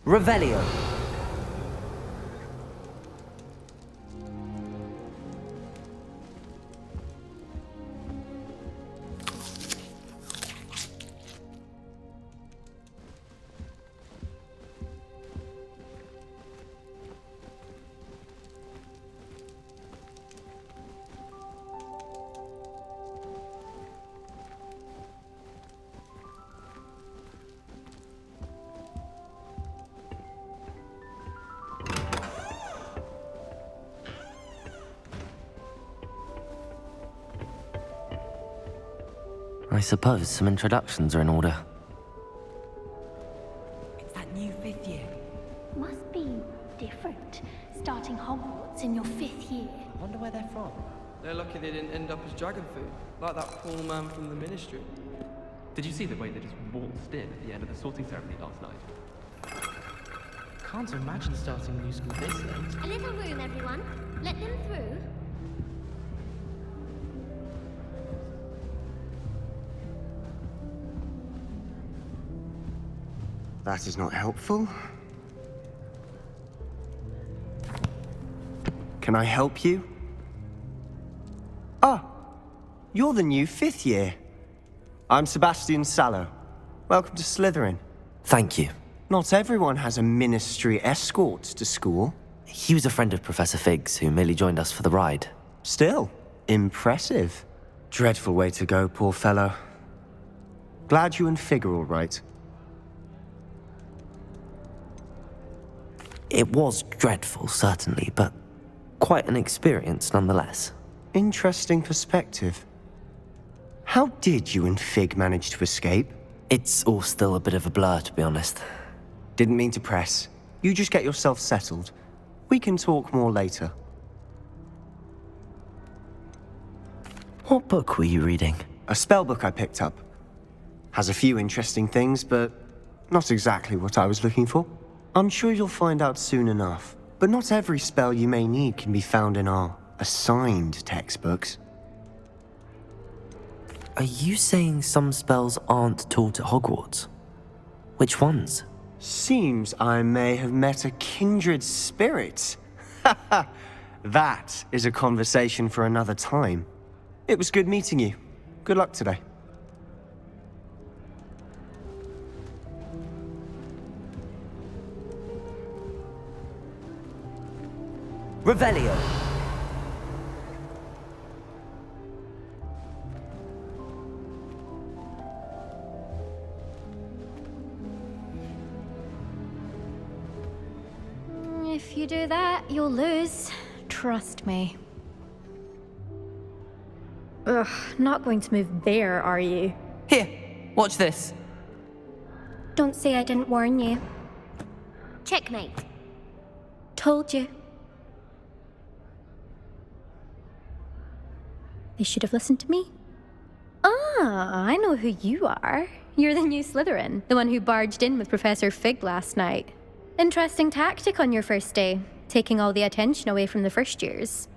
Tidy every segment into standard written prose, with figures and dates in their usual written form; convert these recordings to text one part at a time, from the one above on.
Revelio. I suppose some introductions are in order. It's that new 5th year. Must be different, starting Hogwarts in your 5th year. I wonder where they're from. They're lucky they didn't end up as dragon food, like that poor man from the Ministry. Did you see the way they just waltzed in at the end of the sorting ceremony last night? Can't imagine starting a new school this late. A little room, everyone. Let them through. That is not helpful. Can I help you? Ah, you're the new 5th year. I'm Sebastian Sallow. Welcome to Slytherin. Thank you. Not everyone has a ministry escort to school. He was a friend of Professor Fig's who merely joined us for the ride. Still, impressive. Dreadful way to go, poor fellow. Glad you and Fig are all right. It was dreadful, certainly, but quite an experience nonetheless. Interesting perspective. How did you and Fig manage to escape? It's all still a bit of a blur, to be honest. Didn't mean to press. You just get yourself settled. We can talk more later. What book were you reading? A spell book I picked up. Has a few interesting things, but not exactly what I was looking for. I'm sure you'll find out soon enough. But not every spell you may need can be found in our assigned textbooks. Are you saying some spells aren't taught at Hogwarts? Which ones? Seems I may have met a kindred spirit. That is a conversation for another time. It was good meeting you. Good luck today. Revelio. If you do that, you'll lose. Trust me. Ugh, not going to move there, are you? Here, watch this. Don't say I didn't warn you. Checkmate. Told you. They should have listened to me. Ah, I know who you are. You're the new Slytherin, the one who barged in with Professor Fig last night. Interesting tactic on your first day, taking all the attention away from the first years.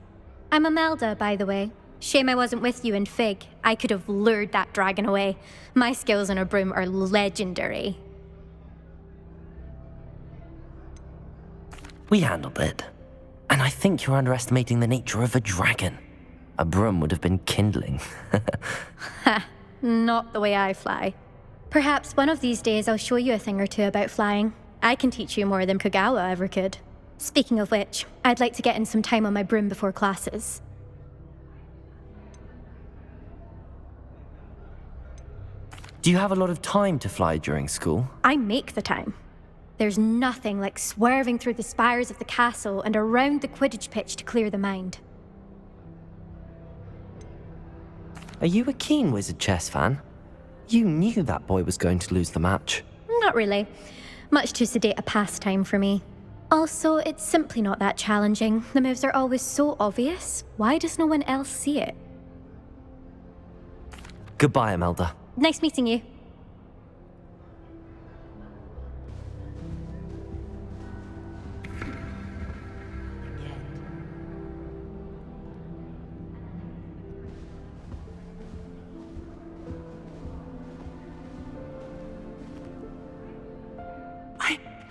I'm Imelda, by the way. Shame I wasn't with you in Fig. I could have lured that dragon away. My skills on a broom are legendary. We handled it. And I think you're underestimating the nature of a dragon. A broom would have been kindling. Ha, not the way I fly. Perhaps one of these days I'll show you a thing or two about flying. I can teach you more than Kogawa ever could. Speaking of which, I'd like to get in some time on my broom before classes. Do you have a lot of time to fly during school? I make the time. There's nothing like swerving through the spires of the castle and around the Quidditch pitch to clear the mind. Are you a keen Wizard chess fan? You knew that boy was going to lose the match. Not really. Much too sedate a pastime for me. Also, it's simply not that challenging. The moves are always so obvious. Why does no one else see it? Goodbye, Imelda. Nice meeting you.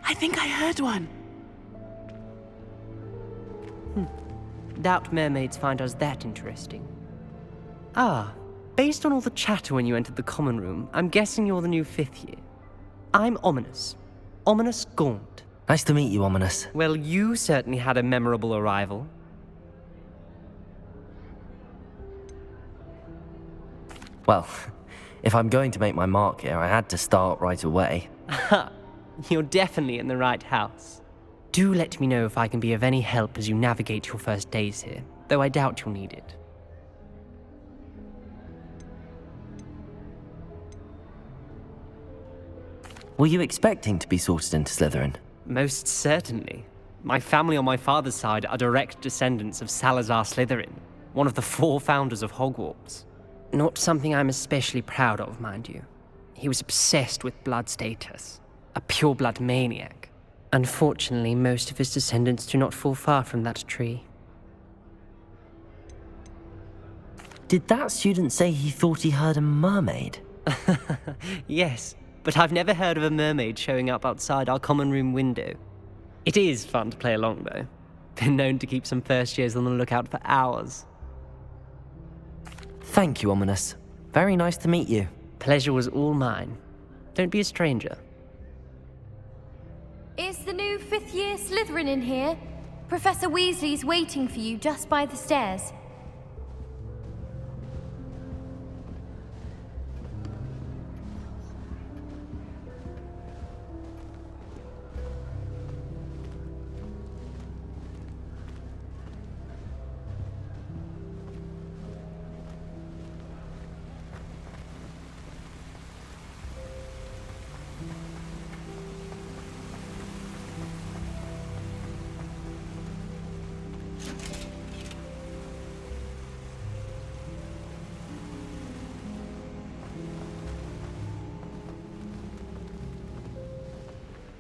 I I think I heard one. Doubt mermaids find us that interesting. Ah, based on all the chatter when you entered the common room, I'm guessing you're the new 5th year. I'm Ominous. Ominous Gaunt. Nice to meet you, Ominous. Well, you certainly had a memorable arrival. Well, if I'm going to make my mark here, I had to start right away. Ha! You're definitely in the right house. Do let me know if I can be of any help as you navigate your first days here, though I doubt you'll need it. Were you expecting to be sorted into Slytherin? Most certainly. My family on my father's side are direct descendants of Salazar Slytherin, one of the 4 founders of Hogwarts. Not something I'm especially proud of, mind you. He was obsessed with blood status, a pure-blood maniac. Unfortunately, most of his descendants do not fall far from that tree. Did that student say he thought he heard a mermaid? Yes, but I've never heard of a mermaid showing up outside our common room window. It is fun to play along, though. Been known to keep some first years on the lookout for hours. Thank you, Ominous. Very nice to meet you. Pleasure was all mine. Don't be a stranger. Is the new 5th year Slytherin in here? Professor Weasley's waiting for you just by the stairs.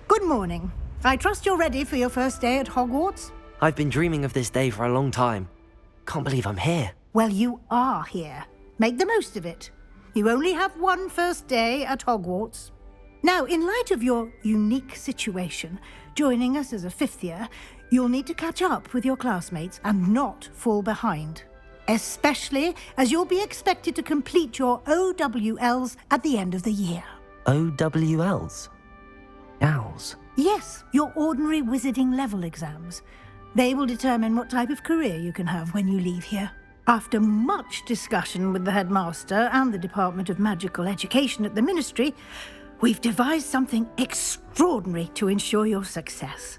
Good morning. I trust you're ready for your first day at Hogwarts? I've been dreaming of this day for a long time. Can't believe I'm here. Well, you are here. Make the most of it. You only have one first day at Hogwarts. Now, in light of your unique situation, joining us as a 5th year, you'll need to catch up with your classmates and not fall behind. Especially as you'll be expected to complete your OWLs at the end of the year. OWLs? Owls? Yes, your ordinary wizarding level exams. They will determine what type of career you can have when you leave here. After much discussion with the headmaster and the Department of Magical Education at the Ministry, we've devised something extraordinary to ensure your success.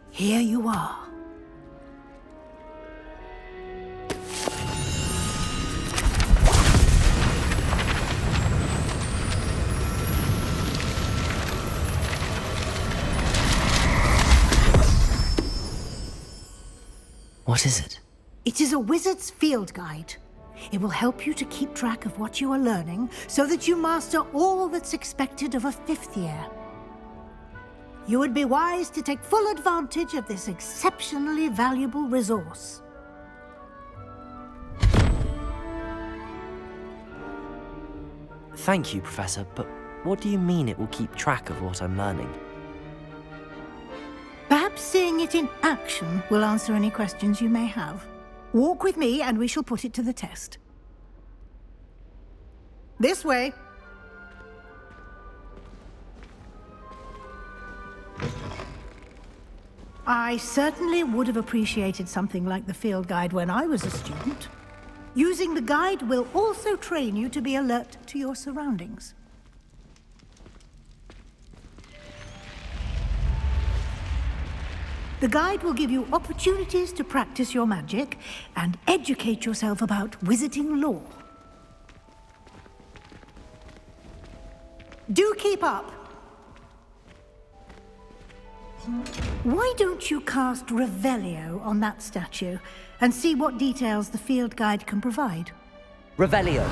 Here you are. What is it? It is a wizard's field guide. It will help you to keep track of what you are learning so that you master all that's expected of a 5th year. You would be wise to take full advantage of this exceptionally valuable resource. Thank you, Professor, but what do you mean it will keep track of what I'm learning? Perhaps seeing it in action will answer any questions you may have. Walk with me and we shall put it to the test. This way. I certainly would have appreciated something like the field guide when I was a student. Using the guide will also train you to be alert to your surroundings. The guide will give you opportunities to practice your magic and educate yourself about wizarding lore. Do keep up. Why don't you cast Revelio on that statue and see what details the field guide can provide? Revelio.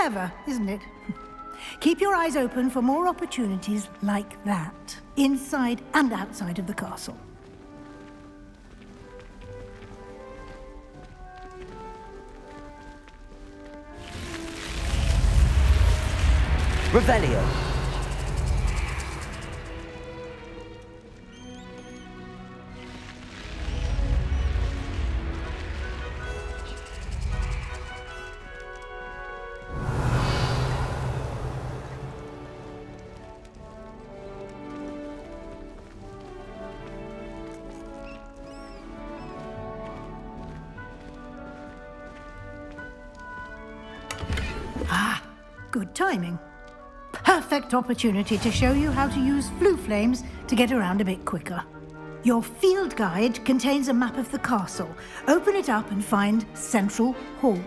Clever, isn't it? Keep your eyes open for more opportunities like that, inside and outside of the castle. Revelio. Good timing. Perfect opportunity to show you how to use flue flames to get around a bit quicker. Your field guide contains a map of the castle. Open it up and find Central Hall.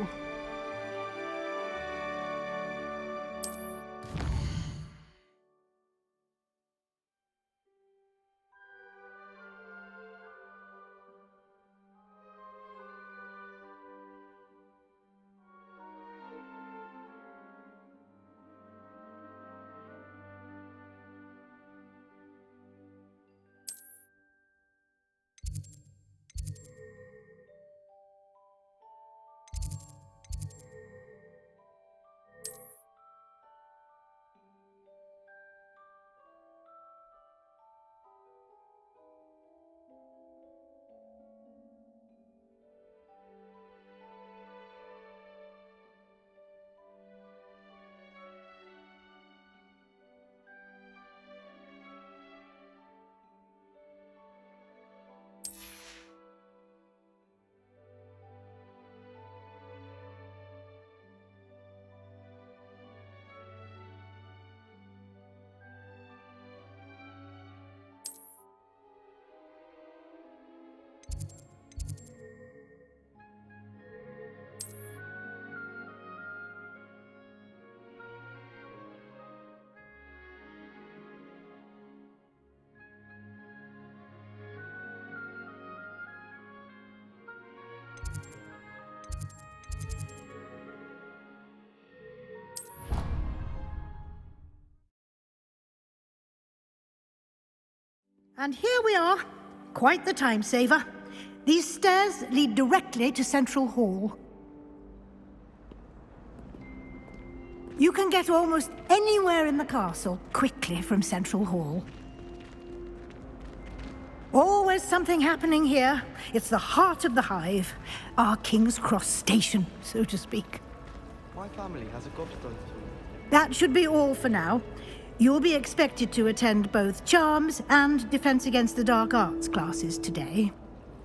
And here we are. Quite the time saver. These stairs lead directly to Central Hall. You can get almost anywhere in the castle quickly from Central Hall. Always something happening here. It's the heart of the hive. Our King's Cross station, so to speak. My family has a gobstone tool. That should be all for now. You'll be expected to attend both Charms and Defense Against the Dark Arts classes today.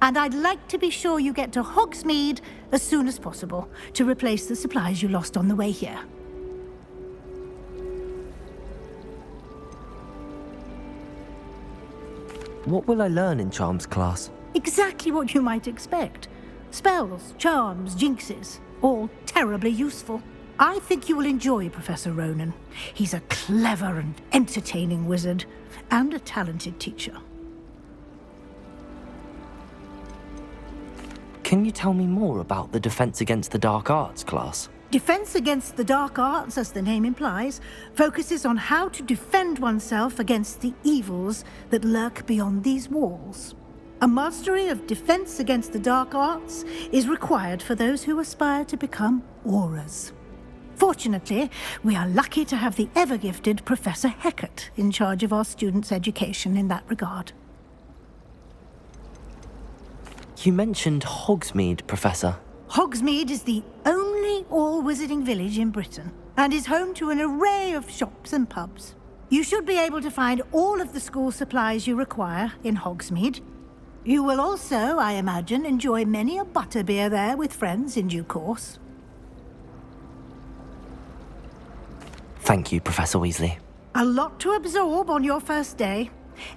And I'd like to be sure you get to Hogsmeade as soon as possible to replace the supplies you lost on the way here. What will I learn in Charms class? Exactly what you might expect. Spells, charms, jinxes, all terribly useful. I think you will enjoy Professor Ronan. He's a clever and entertaining wizard, and a talented teacher. Can you tell me more about the Defense Against the Dark Arts class? Defense Against the Dark Arts, as the name implies, focuses on how to defend oneself against the evils that lurk beyond these walls. A mastery of Defense Against the Dark Arts is required for those who aspire to become auras. Fortunately, we are lucky to have the ever-gifted Professor Hecat in charge of our students' education in that regard. You mentioned Hogsmeade, Professor. Hogsmeade is the only all-wizarding village in Britain, and is home to an array of shops and pubs. You should be able to find all of the school supplies you require in Hogsmeade. You will also, I imagine, enjoy many a butterbeer there with friends in due course. Thank you, Professor Weasley. A lot to absorb on your first day,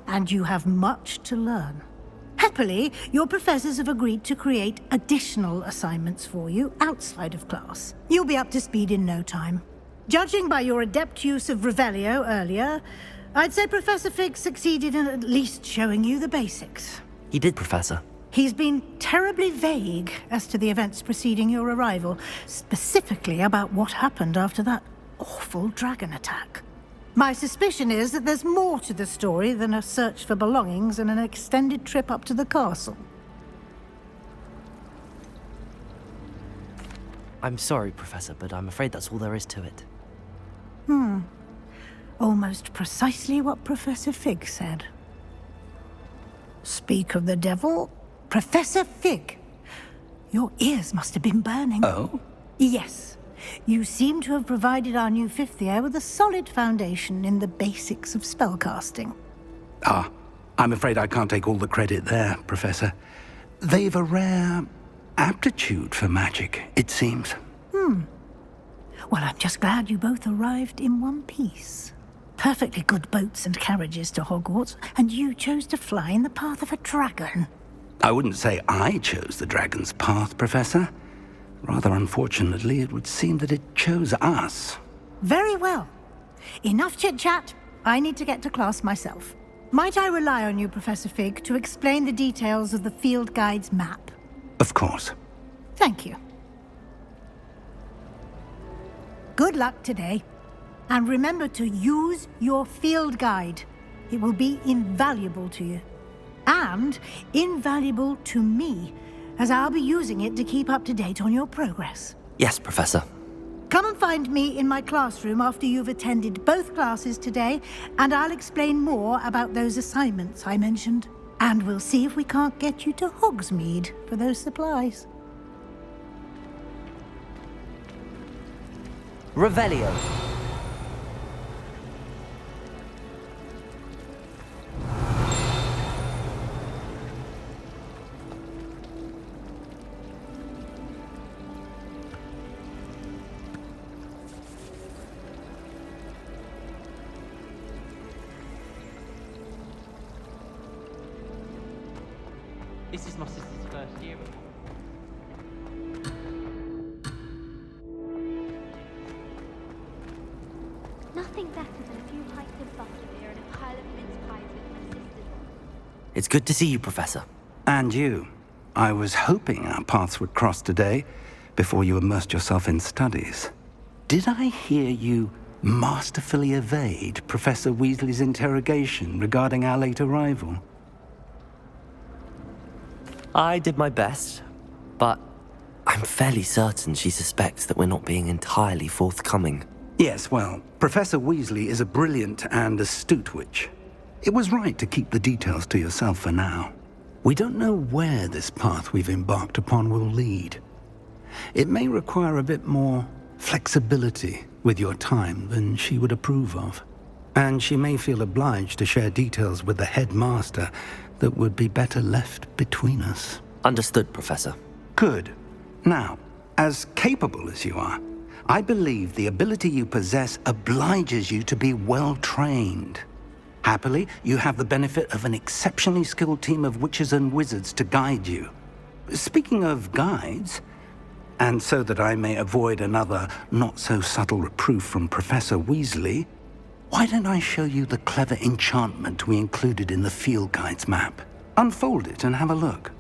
and you have much to learn. Happily, your professors have agreed to create additional assignments for you outside of class. You'll be up to speed in no time. Judging by your adept use of Revelio earlier, I'd say Professor Fig succeeded in at least showing you the basics. He did, Professor. He's been terribly vague as to the events preceding your arrival, specifically about what happened after that awful dragon attack. My suspicion is that there's more to the story than a search for belongings and an extended trip up to the castle. I'm sorry, Professor, but I'm afraid that's all there is to it. Almost precisely what Professor Fig said. Speak of the devil, Professor Fig. Your ears must have been burning. Oh? Yes. You seem to have provided our new fifth year with a solid foundation in the basics of spellcasting. Ah, I'm afraid I can't take all the credit there, Professor. They've a rare aptitude for magic, it seems. Well, I'm just glad you both arrived in one piece. Perfectly good boats and carriages to Hogwarts, and you chose to fly in the path of a dragon. I wouldn't say I chose the dragon's path, Professor. Rather unfortunately, it would seem that it chose us. Very well. Enough chit-chat. I need to get to class myself. Might I rely on you, Professor Fig, to explain the details of the field guide's map? Of course. Thank you. Good luck today. And remember to use your field guide. It will be invaluable to you. And invaluable to me, as I'll be using it to keep up to date on your progress. Yes, Professor. Come and find me in my classroom after you've attended both classes today, and I'll explain more about those assignments I mentioned. And we'll see if we can't get you to Hogsmeade for those supplies. Revelio. This is my sister's first year. Nothing better than a few pints of butterbeer and a pile of mince pies with my sisters. It's good to see you, Professor. And you. I was hoping our paths would cross today, before you immersed yourself in studies. Did I hear you masterfully evade Professor Weasley's interrogation regarding our late arrival? I did my best, but I'm fairly certain she suspects that we're not being entirely forthcoming. Yes, well, Professor Weasley is a brilliant and astute witch. It was right to keep the details to yourself for now. We don't know where this path we've embarked upon will lead. It may require a bit more flexibility with your time than she would approve of. And she may feel obliged to share details with the headmaster that would be better left between us. Understood, Professor. Good. Now, as capable as you are, I believe the ability you possess obliges you to be well-trained. Happily, you have the benefit of an exceptionally skilled team of witches and wizards to guide you. Speaking of guides, and so that I may avoid another not-so-subtle reproof from Professor Weasley, why don't I show you the clever enchantment we included in the field guide's map? Unfold it and have a look.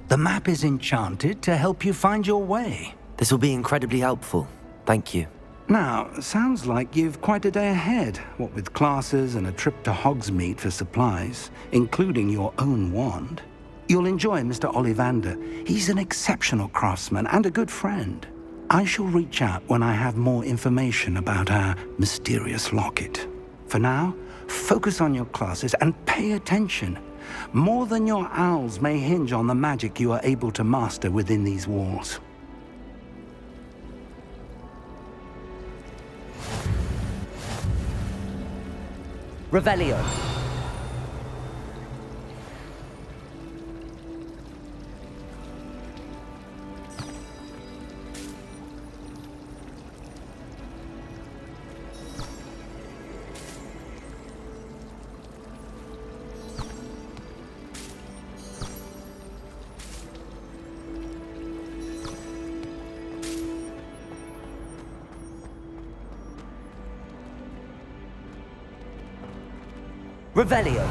The map is enchanted to help you find your way. This will be incredibly helpful. Thank you. Now, sounds like you've quite a day ahead, what with classes and a trip to Hogsmeade for supplies, including your own wand. You'll enjoy Mr. Ollivander. He's an exceptional craftsman and a good friend. I shall reach out when I have more information about our mysterious locket. For now, Focus on your classes and pay attention. More than your owls may hinge on the magic you are able to master within these walls. Revelio. Revelio.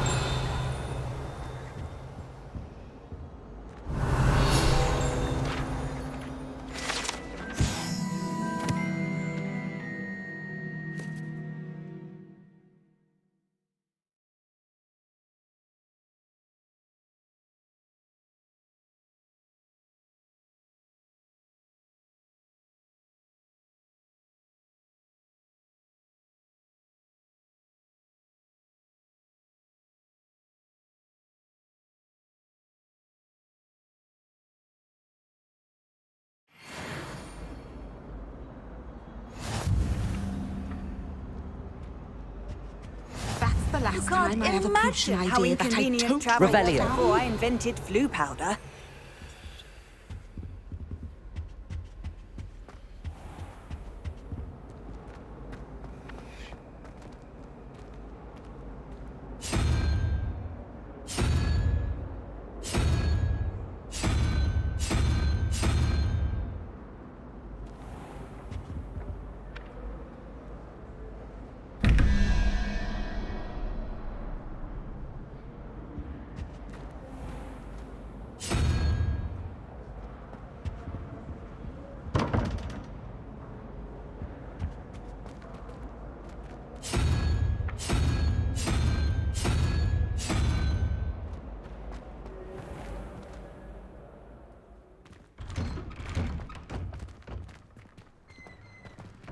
That's the last time I ever pitched an idea that I totally Revelio. before I invented flu powder.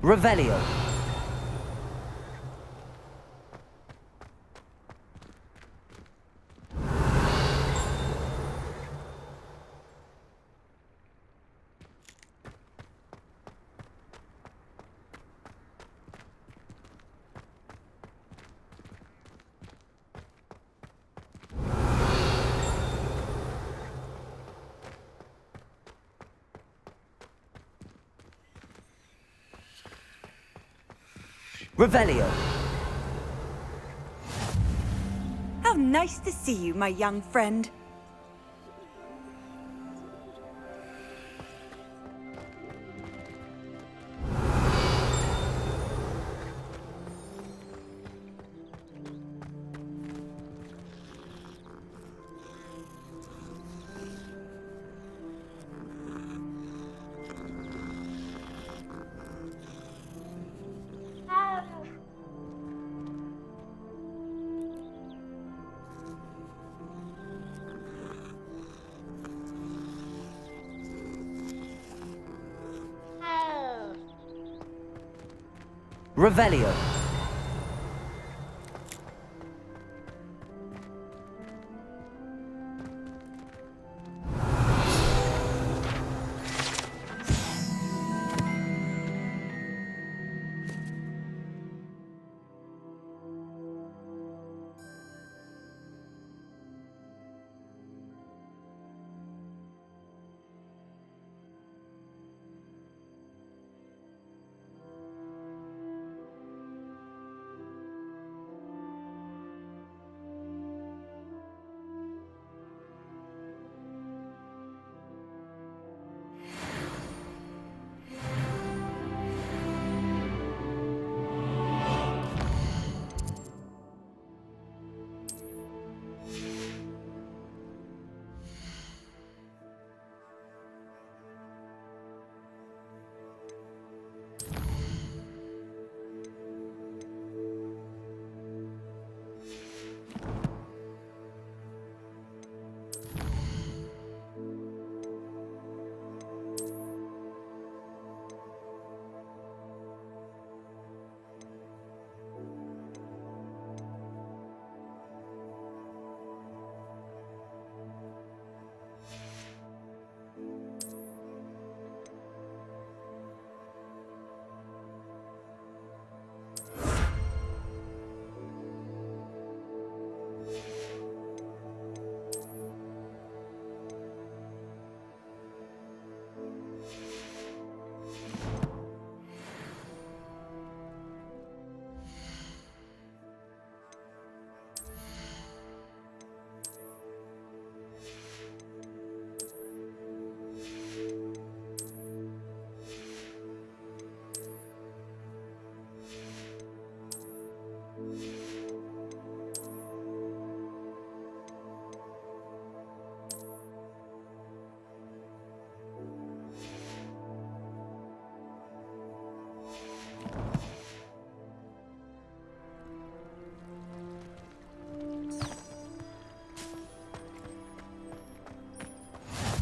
Revelio. Revelio. How nice to see you, my young friend. Revelio.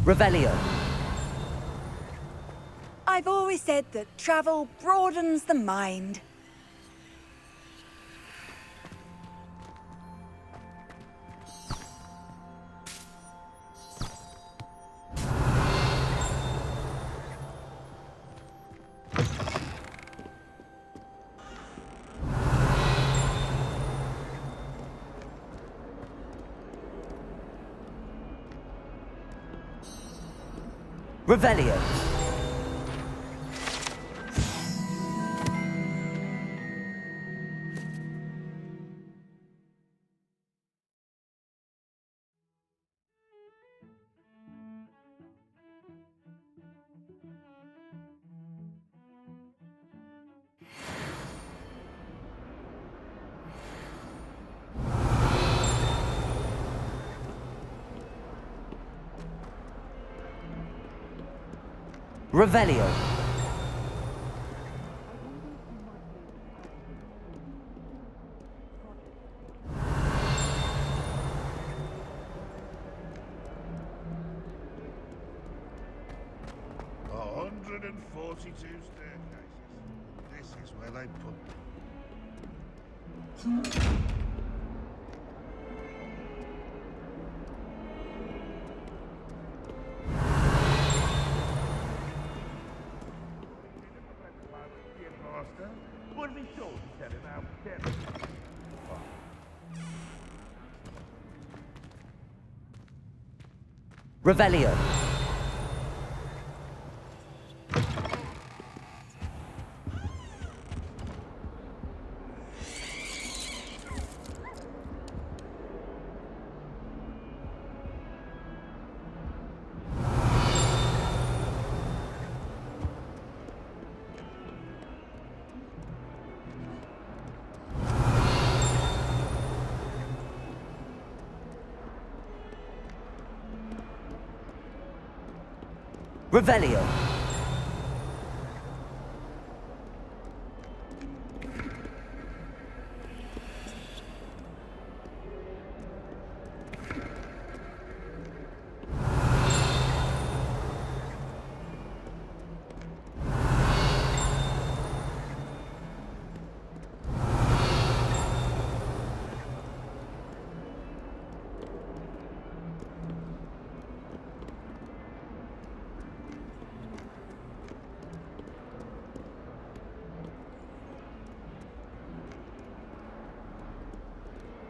Revelio. I've always said that travel broadens the mind. Revelio. Revelio. Staircases. This is where they put them. Would be sure to tell him how careful. Revelio. Revelio.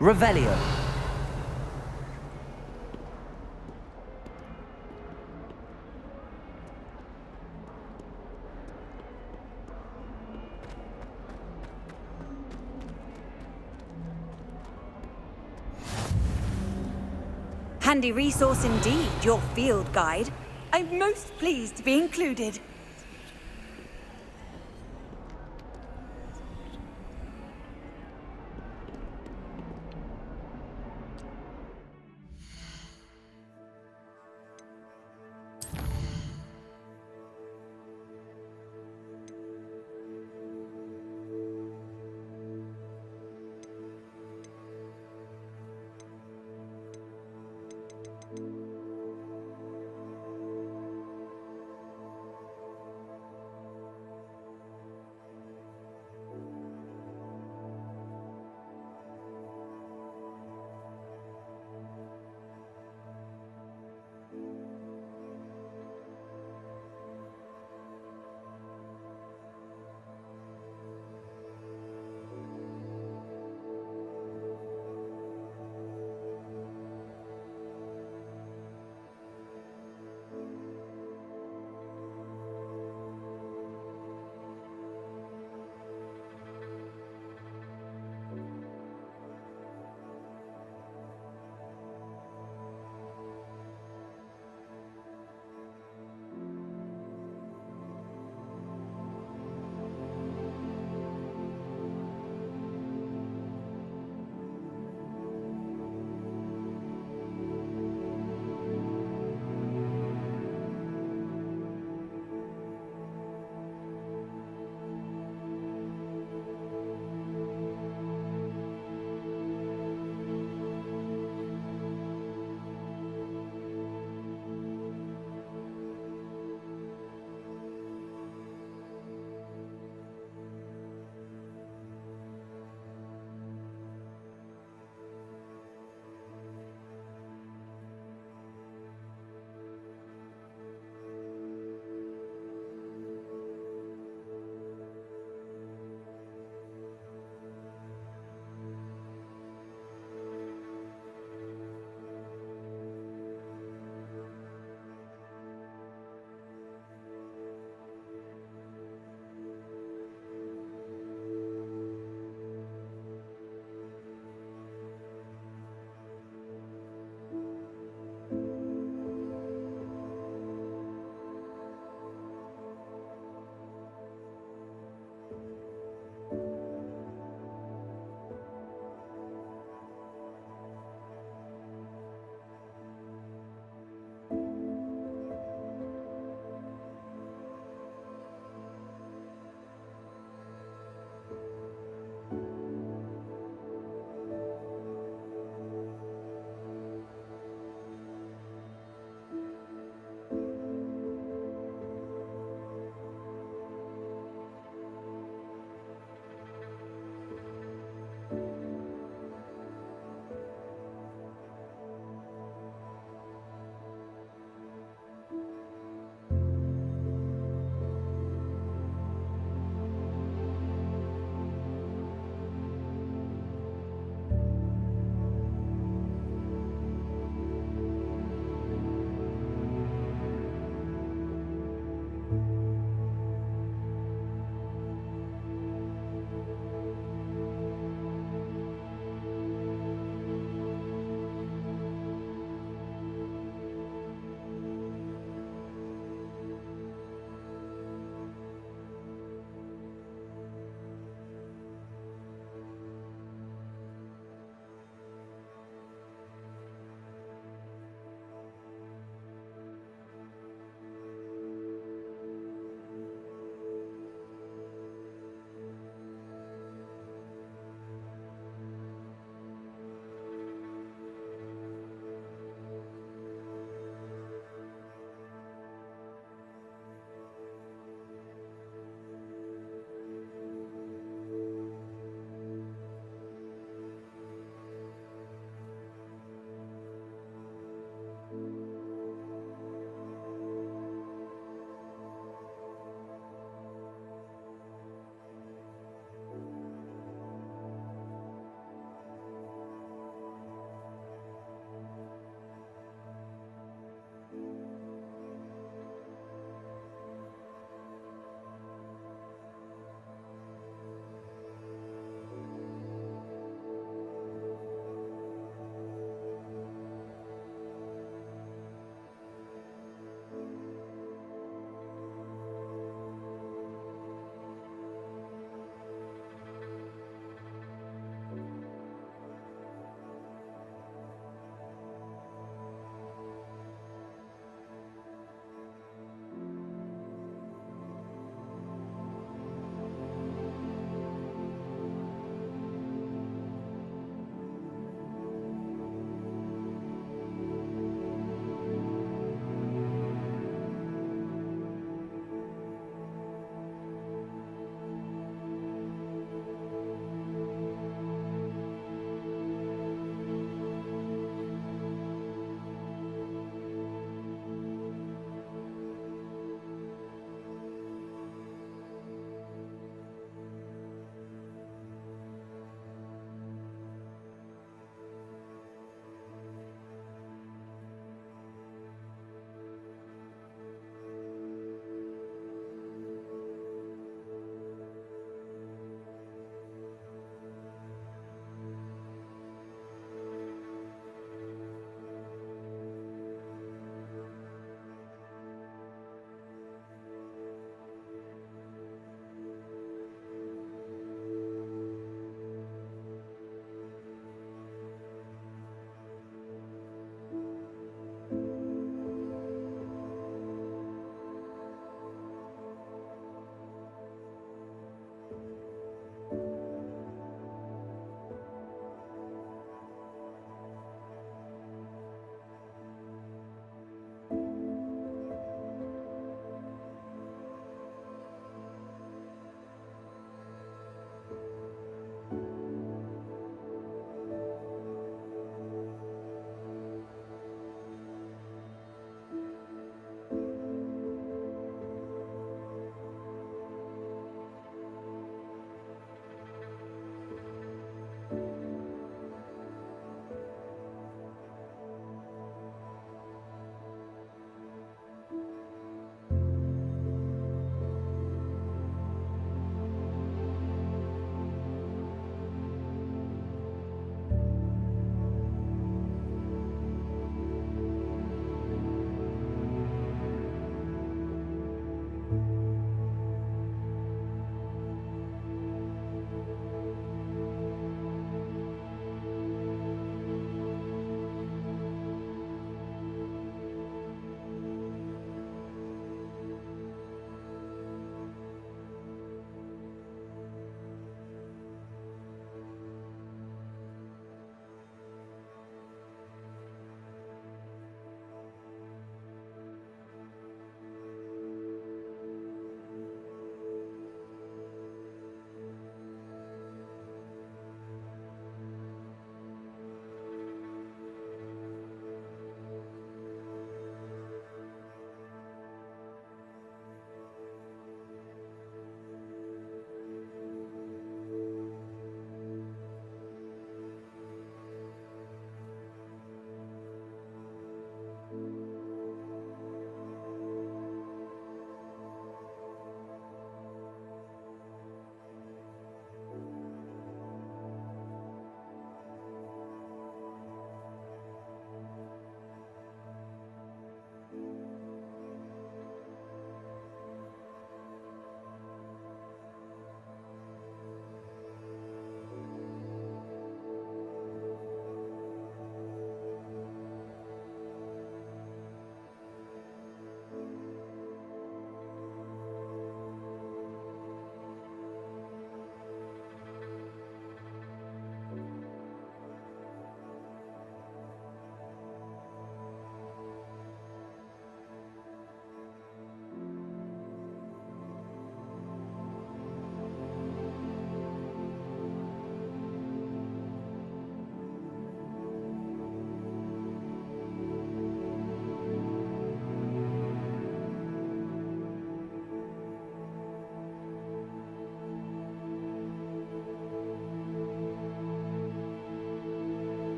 Revelio. Handy resource indeed, your field guide. I'm most pleased to be included.